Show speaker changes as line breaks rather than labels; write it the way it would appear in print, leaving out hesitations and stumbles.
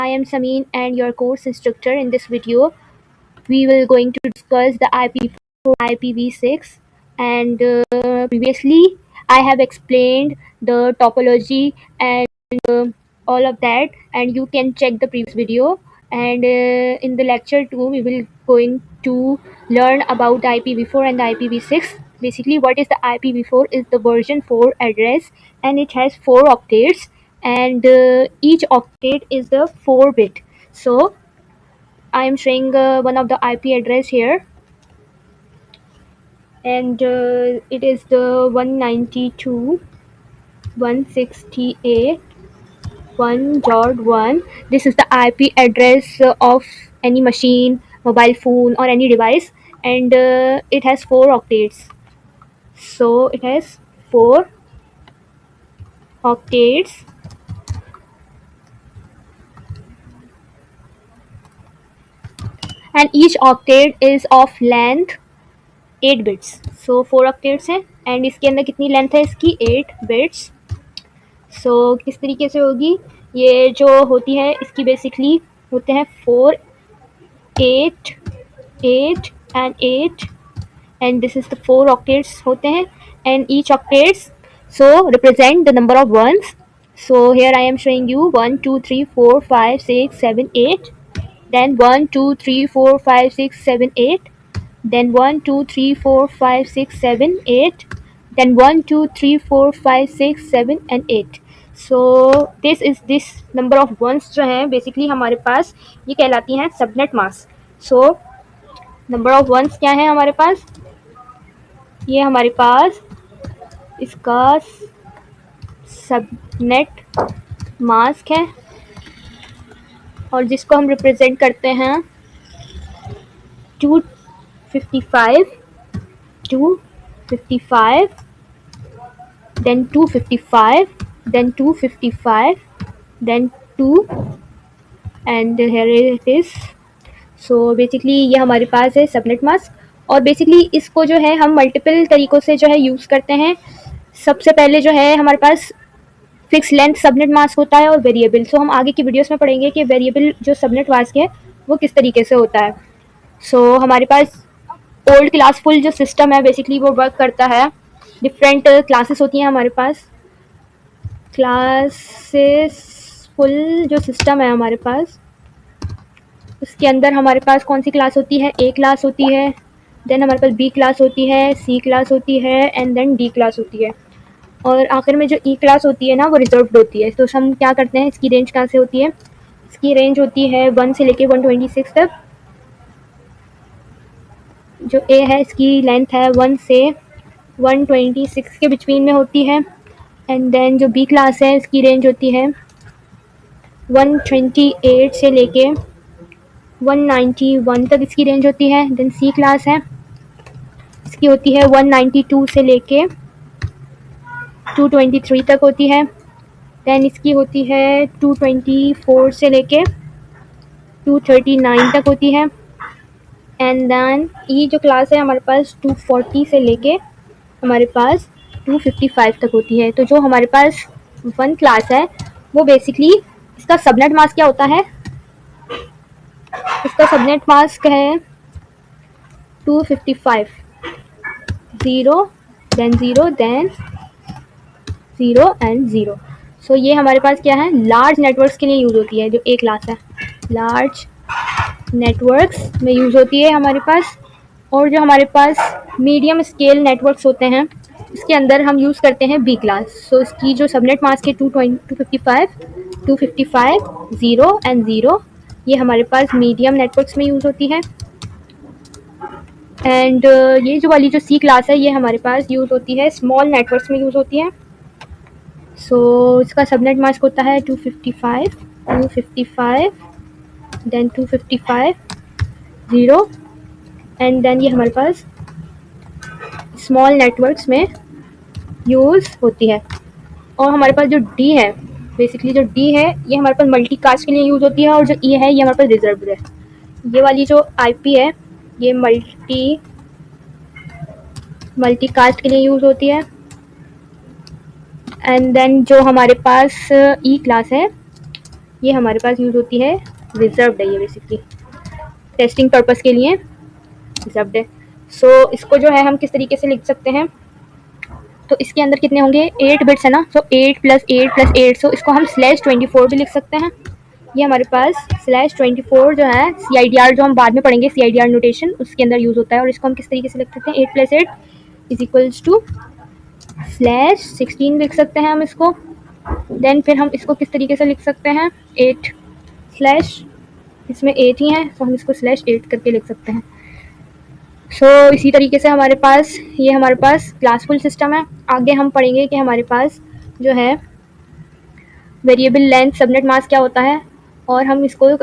I am Sameen and your course instructor. In this video, we will going to discuss the IPv4, IPv6, and previously I have explained the topology and all of that, and you can check the previous video. And in the lecture 2, we will going to learn about the IPv4 and the IPv6. Basically, what is the IPv4 is the version 4 address, and it has 4 octets, and each octet is the 4 bit. So I am showing one of the IP address here, and it is the 192.168.1.1. This is the IP address of any machine, mobile phone, or any device, and it has 4 octets. So it has 4 octets, and each octet is of length 8 bits. So 4 octets हैं and इसके अंदर कितनी length है इसकी 8 bits. सो किस तरीके से होगी ये जो होती है इसकी बेसिकली होते हैं 4 8 8 and 8 and this is the 4 octets होते हैं and each octets so represent the number of ones. So here I am showing you 1 2 3 4 5 6 7 8, then 1 2 3 4 5 6 7 8, then 1 2 3 4 5 6 7 8, then 1 2 3 4 5 6 7 and 8. So this number of ones जो हैं basically हमारे पास ये कहलाती हैं subnet mask. So number of ones क्या है हमारे पास, ये हमारे पास इसका सबनेट मास्क है और जिसको हम रिप्रेजेंट करते हैं 255, 255, then 255, then 255, then 2, and here it is. So basically ये हमारे पास है सबनेट मास्क और बेसिकली इसको जो है हम मल्टीपल तरीक़ों से जो है यूज़ करते हैं. सबसे पहले जो है हमारे पास फिक्स लेंथ सबनेट मास्क होता है और वेरिएबल. सो हम आगे की वीडियोस में पढ़ेंगे कि वेरिएबल जो सबनेट मास्क है वो किस तरीके से होता है. सो हमारे पास ओल्ड क्लासफुल जो सिस्टम है बेसिकली वो वर्क करता है. डिफरेंट क्लासेस होती हैं हमारे पास. क्लासेसफुल जो सिस्टम है हमारे पास उसके अंदर हमारे पास कौन सी क्लास होती है, ए क्लास होती है, देन हमारे पास बी क्लास होती है, सी क्लास होती है एंड देन डी क्लास होती है और आखिर में जो ई क्लास होती है ना वो रिजर्व्ड होती है. तो हम क्या करते हैं इसकी रेंज कहाँ से होती है, इसकी रेंज होती है 1 से लेके 126 तक. जो ए है इसकी लेंथ है 1 से 126 के बिटवीन में होती है एंड देन जो बी क्लास है इसकी रेंज होती है 128 से लेके 191 तक इसकी रेंज होती है. देन सी क्लास है इसकी होती है 192 से लेके 223 तक होती है. देन इसकी होती है 224 से लेके 239 तक होती है एंड देन ये जो क्लास है हमारे पास 240 से लेके हमारे पास 255 तक होती है. तो जो हमारे पास वन क्लास है वो बेसिकली इसका सबनेट मास्क क्या होता है, इसका सबनेट मास्क है 255, 0 देन 0 देन 0 एंड 0. सो ये हमारे पास क्या है लार्ज नेटवर्क्स के लिए यूज़ होती है. जो ए क्लास है लार्ज नेटवर्क्स में यूज़ होती है हमारे पास. और जो हमारे पास मीडियम स्केल नेटवर्क्स होते हैं इसके अंदर हम यूज़ करते हैं बी क्लास. सो इसकी जो सबनेट मास्क है 255, 0 एंड 0 ये हमारे पास मीडियम नेटवर्क्स में यूज़ होती है. एंड ये जो वाली जो सी क्लास है ये हमारे पास यूज़ होती है स्मॉल नेटवर्क्स में यूज़ होती है. सो इसका सबनेट मास्क होता है 255, 255, देन 255, 0 एंड देन ये हमारे पास स्मॉल नेटवर्क्स में यूज़ होती है. और हमारे पास जो डी है बेसिकली जो डी है ये हमारे पास मल्टी कास्ट के लिए यूज़ होती है और जो ई है ये हमारे पास रिजर्व है. ये वाली जो आईपी है ये मल्टी कास्ट के लिए यूज़ होती है. एंड देन जो हमारे पास ई क्लास है ये हमारे पास यूज़ होती है, रिजर्व्ड है ये बेसिकली, टेस्टिंग पर्पज़ के लिए रिजर्व्ड है। सो इसको जो है हम किस तरीके से लिख सकते हैं, तो इसके अंदर कितने होंगे, 8 बिट्स है ना, सो 8 + 8 + 8, सो इसको हम /24 भी लिख सकते हैं। ये हमारे पास /24 जो है CIDR, जो हम बाद में पढ़ेंगे CIDR नोटेशन, उसके अंदर यूज़ होता है। और इसको हम किस तरीके से लिख सकते हैं, 8 + 8 = /16 लिख सकते हैं हम इसको। देन फिर हम इसको किस तरीके से लिख सकते हैं, 8 स्लैश, इसमें 8 ही है तो हम इसको /8 करके लिख सकते हैं। इसी तरीके से हमारे पास ये हमारे पास क्लासफुल सिस्टम है। आगे हम पढ़ेंगे कि हमारे पास जो है वेरिएबल लेंथ सबनेट मास्क क्या होता है, और हम इसको